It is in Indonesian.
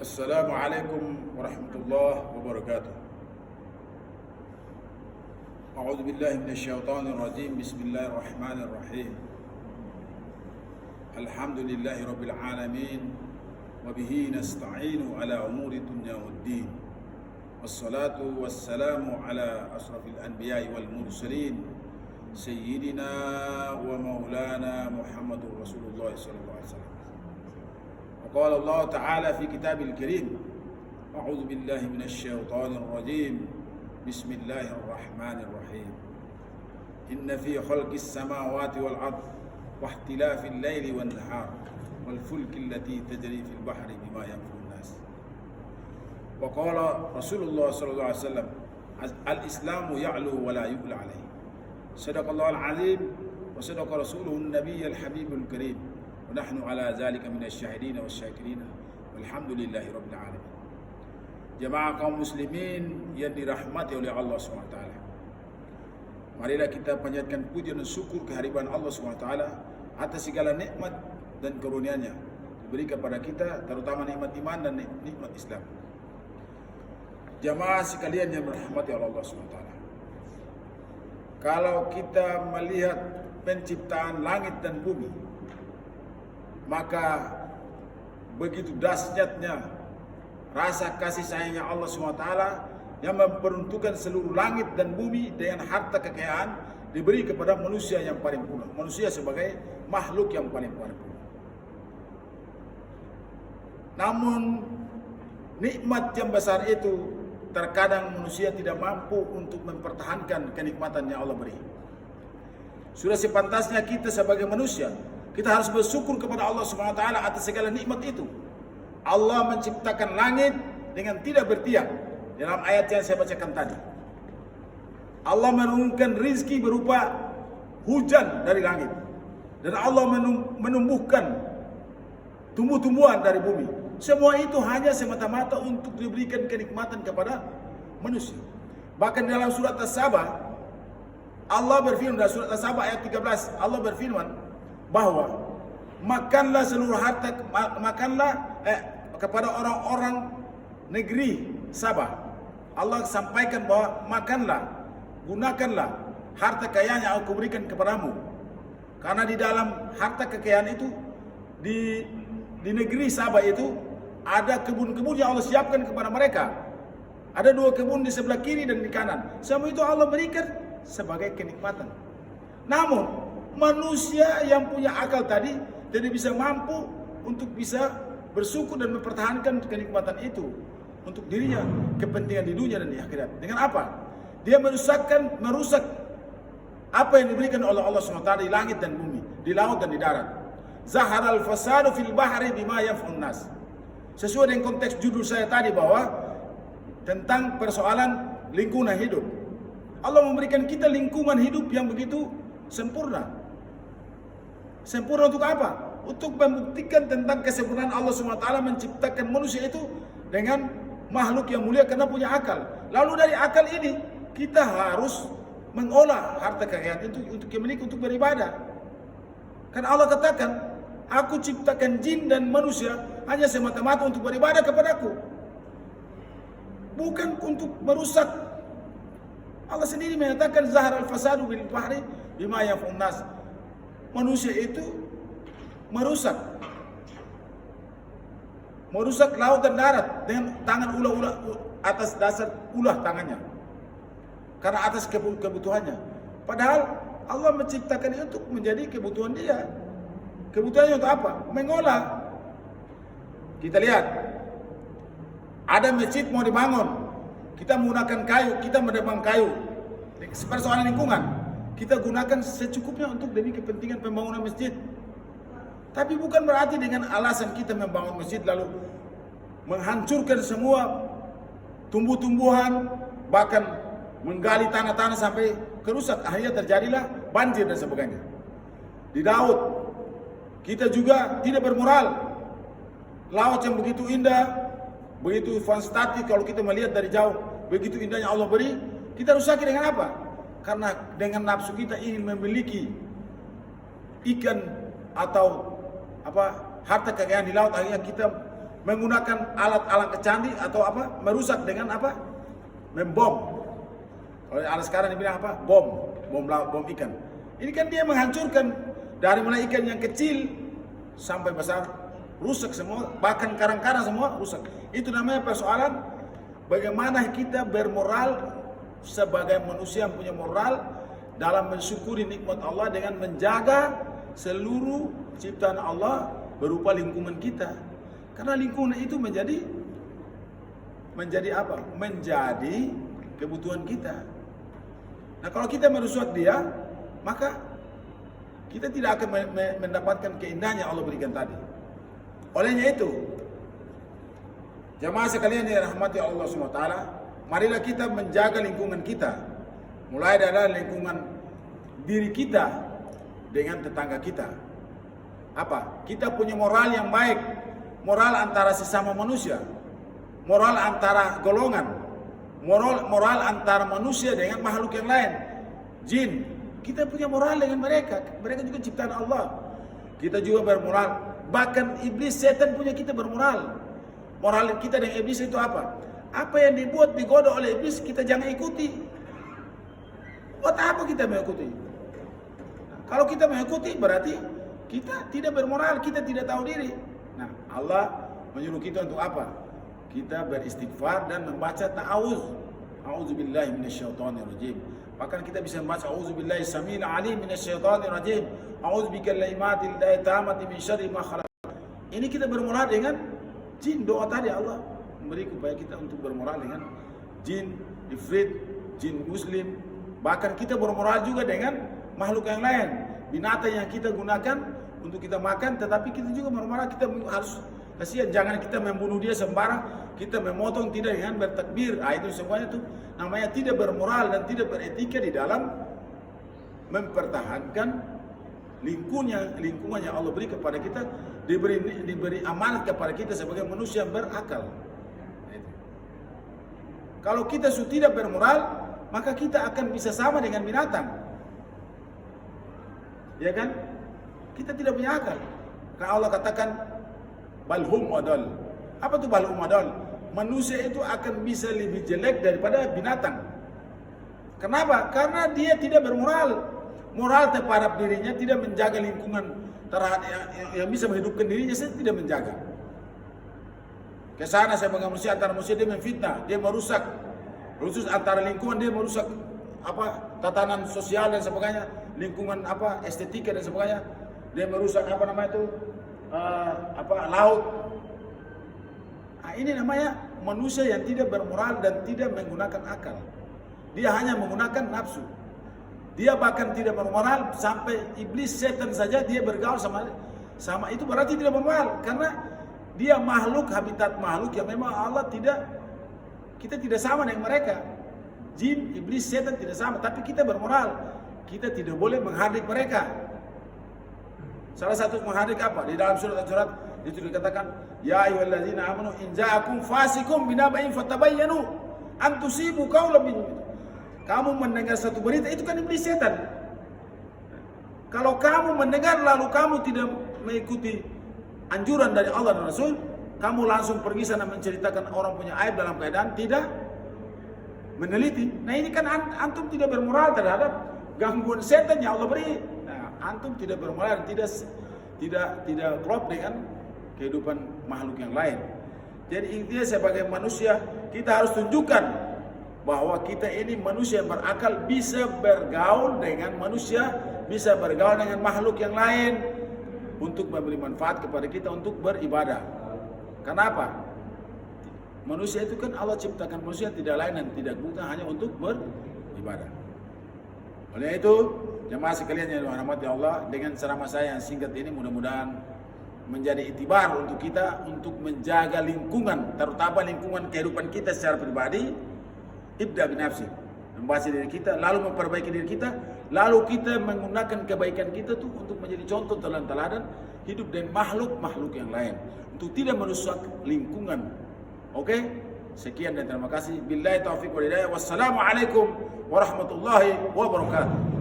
Assalamualaikum warahmatullahi wabarakatuh. A'udzu billahi minasyaitonir rajim. Bismillahirrahmanirrahim. Alhamdulillahi rabbil alamin wa bihi nasta'inu ala umuri dunya waddin. Wassalatu wassalamu ala asrafil anbiya'i wal mursalin sayyidina wa maulana Muhammadur Rasulullah sallallahu alaihi wasallam. قال الله تعالى في كتابه الكريم أعوذ بالله من الشيطان الرجيم بسم الله الرحمن الرحيم إن في خلق السماوات والأرض واختلاف الليل والنهار والفلك التي تجري في البحر بما ينفع الناس وقال رسول الله صلى الله عليه وسلم الإسلام يعلو ولا يؤلى عليه صدق الله العظيم وصدق رسوله النبي الحبيب الكريم ونحن على ذلك من الشاهدين والشاكرين walhamdulillahi rabbil alamin. Jemaah kaum muslimin yang dirahmati oleh Allah SWT, marilah kita panjatkan puji dan syukur kehadiran Allah SWT atas segala nikmat dan karunia-Nya diberi kepada kita, terutama nikmat iman dan nikmat Islam. Jemaah sekalian yang dirahmati oleh Allah SWT, kalau kita melihat penciptaan langit dan bumi, maka begitu dahsyatnya rasa kasih sayangnya Allah SWT yang memperuntukkan seluruh langit dan bumi dengan harta kekayaan diberi kepada manusia yang paling purna. Manusia sebagai makhluk yang paling paripurna. Namun nikmat yang besar itu terkadang manusia tidak mampu untuk mempertahankan kenikmatan yang Allah beri. Sudah sepantasnya kita sebagai manusia, kita harus bersyukur kepada Allah SWT atas segala nikmat itu. Allah menciptakan langit dengan tidak bertiak dalam ayat yang saya bacakan tadi. Allah menurunkan rizki berupa hujan dari langit, dan Allah menumbuhkan tumbuh-tumbuhan dari bumi. Semua itu hanya semata-mata untuk diberikan kenikmatan kepada manusia. Bahkan dalam surat As-Saba, Allah berfirman, dalam surat As-Saba ayat 13, Allah berfirman bahwa makanlah seluruh harta, kepada orang-orang negeri Sabah. Allah sampaikan bahwa makanlah, gunakanlah harta kekayaan yang aku berikan kepadamu. Karena di dalam harta kekayaan itu, di negeri Sabah itu ada kebun-kebun yang Allah siapkan kepada mereka. Ada 2 kebun di sebelah kiri dan di kanan. Semua itu Allah berikan sebagai kenikmatan. Namun manusia yang punya akal tadi tidak bisa mampu untuk bisa bersyukur dan mempertahankan kenikmatan itu untuk dirinya, kepentingan di dunia dan di akhirat. Dengan apa? Dia merusak apa yang diberikan oleh Allah SWT di langit dan bumi, di laut dan di darat. Zaharal fasadu fil bahri bima yanfa'un nas. Sesuai dengan konteks judul saya tadi bahwa tentang persoalan lingkungan hidup. Allah memberikan kita lingkungan hidup yang begitu sempurna. Sempurna untuk apa? Untuk membuktikan tentang kesempurnaan Allah SWT menciptakan manusia itu dengan makhluk yang mulia karena punya akal. Lalu dari akal ini kita harus mengolah harta kekayaan itu untuk memiliki, untuk beribadah. Karena Allah katakan, aku ciptakan jin dan manusia hanya semata-mata untuk beribadah kepadaku, bukan untuk merusak. Allah sendiri menyatakan zaharal fasadu bil bahri bima yanfa'un nas. Manusia itu merusak laut dan darat dengan tangan ulah-ulah, atas dasar ulah tangannya, karena atas kebutuhannya. Padahal Allah menciptakan itu untuk menjadi kebutuhan dia. Kebutuhannya untuk apa? Mengolah. Kita lihat, ada masjid mau dibangun, kita menggunakan kayu, kita menebang kayu. Persoalan lingkungan, kita gunakan secukupnya untuk demi kepentingan pembangunan masjid. Tapi bukan berarti dengan alasan kita membangun masjid lalu menghancurkan semua tumbuh-tumbuhan, bahkan menggali tanah-tanah sampai kerusak. Akhirnya terjadilah banjir dan sebagainya. Di laut, kita juga tidak bermoral. Laut yang begitu indah, begitu fantastis kalau kita melihat dari jauh, begitu indahnya Allah beri, kita rusaki dengan apa? Karena dengan nafsu kita ingin memiliki ikan atau harta kekayaan di laut, akhirnya kita menggunakan alat-alat canggih atau apa? Merusak dengan apa? Membom. Kalau alat sekarang dibilang apa? Bom laut, bom ikan. Ini kan dia menghancurkan dari mulai ikan yang kecil sampai besar, rusak semua, bahkan karang-karang semua rusak. Itu namanya persoalan bagaimana kita bermoral sebagai manusia yang punya moral dalam mensyukuri nikmat Allah dengan menjaga seluruh ciptaan Allah berupa lingkungan kita. Karena lingkungan itu menjadi apa? Menjadi kebutuhan kita. Nah, kalau kita merusak dia, maka kita tidak akan mendapatkan keindahan yang Allah berikan tadi. Olehnya itu, jamaah sekalian yang dirahmati Allah SWT, marilah kita menjaga lingkungan kita. Mulai dari lingkungan diri kita dengan tetangga kita. Apa? Kita punya moral yang baik. Moral antara sesama manusia. Moral antara golongan. Moral antara manusia dengan makhluk yang lain. Jin. Kita punya moral dengan mereka. Mereka juga ciptaan Allah. Kita juga bermoral. Bahkan iblis, setan punya kita bermoral. Moral kita dengan iblis itu apa? Apa yang digoda oleh iblis kita jangan ikuti. Buat apa kita mengikuti? Kalau kita mengikuti berarti kita tidak bermoral, kita tidak tahu diri. Nah, Allah menyuruh kita untuk apa? Kita beristighfar dan membaca ta'awuz. A'udzubillahi minasyaitonirrajim. Bahkan kita bisa membaca a'udzubillahi samil alim minasyaitonirrajim. A'udzubikalimatillahi tammati min syarri ma khalaq. Ini kita bermoral dengan jin. Doa tadi Allah memberi upaya kita untuk bermoral dengan jin, ifrit, jin muslim. Bahkan kita bermoral juga dengan makhluk yang lain. Binatang yang kita gunakan untuk kita makan, tetapi kita juga bermoral, kita harus kasihan, jangan kita membunuh dia sembarang, kita memotong tidak dengan bertakbir. Itu semuanya itu namanya tidak bermoral dan tidak beretika di dalam mempertahankan lingkungan yang Allah beri kepada kita, diberi amanat kepada kita sebagai manusia yang berakal. Kalau kita sudah tidak bermoral, maka kita akan bisa sama dengan binatang. Ya kan? Kita tidak punya akal. Karena Allah katakan balhum adal. Apa itu balhum adal? Manusia itu akan bisa lebih jelek daripada binatang. Kenapa? Karena dia tidak bermoral. Moral terhadap dirinya, tidak menjaga lingkungan terhadap yang bisa menghidupkan dirinya, saya tidak menjaga. Kesana saya manusia, antara manusia dia memfitnah, dia merusak. Khusus antara lingkungan dia merusak apa tatanan sosial dan sebagainya, lingkungan apa estetika dan sebagainya. Dia merusak apa namanya itu laut. Nah, ini namanya manusia yang tidak bermoral dan tidak menggunakan akal. Dia hanya menggunakan nafsu. Dia bahkan tidak bermoral, sampai iblis setan saja dia bergaul sama itu berarti tidak bermoral, karena dia makhluk, habitat makhluk yang memang Allah kita tidak sama dengan mereka. Jin, iblis, setan tidak sama, tapi kita bermoral. Kita tidak boleh menghardik mereka. Salah satu menghardik apa? Di dalam surat itu dikatakan, ya ayyuhalladzina amanu in ja'akum fasiqun binaba'in fatabayyanu an tusibu qaulan min. Kamu mendengar satu berita, itu kan iblis, setan. Kalau kamu mendengar lalu kamu tidak mengikuti anjuran dari Allah dan Rasul, kamu langsung pergi sana menceritakan orang punya aib dalam keadaan tidak meneliti. Nah, ini kan antum tidak bermoral terhadap gangguan setan yang Allah beri. Nah, antum tidak bermoral, tidak klop dengan kehidupan makhluk yang lain. Jadi intinya sebagai manusia kita harus tunjukkan bahwa kita ini manusia yang berakal, bisa bergaul dengan manusia, bisa bergaul dengan makhluk yang lain untuk memberi manfaat kepada kita untuk beribadah. Kenapa? Manusia itu kan Allah ciptakan manusia tidak lain dan tidak bukan hanya untuk beribadah. Oleh itu, jemaah sekalian yang dirahmati Allah, dengan ceramah saya yang singkat ini mudah-mudahan menjadi itibar untuk kita untuk menjaga lingkungan, terutama lingkungan kehidupan kita secara pribadi. Ibda binafsi, membaca diri kita, lalu memperbaiki diri kita, lalu kita menggunakan kebaikan kita tuh untuk menjadi contoh teladan hidup dan makhluk-makhluk yang lain, untuk tidak merusak lingkungan. Oke? Sekian dan terima kasih. Billahi taufiq wal hidayah. Wassalamualaikum warahmatullahi wabarakatuh.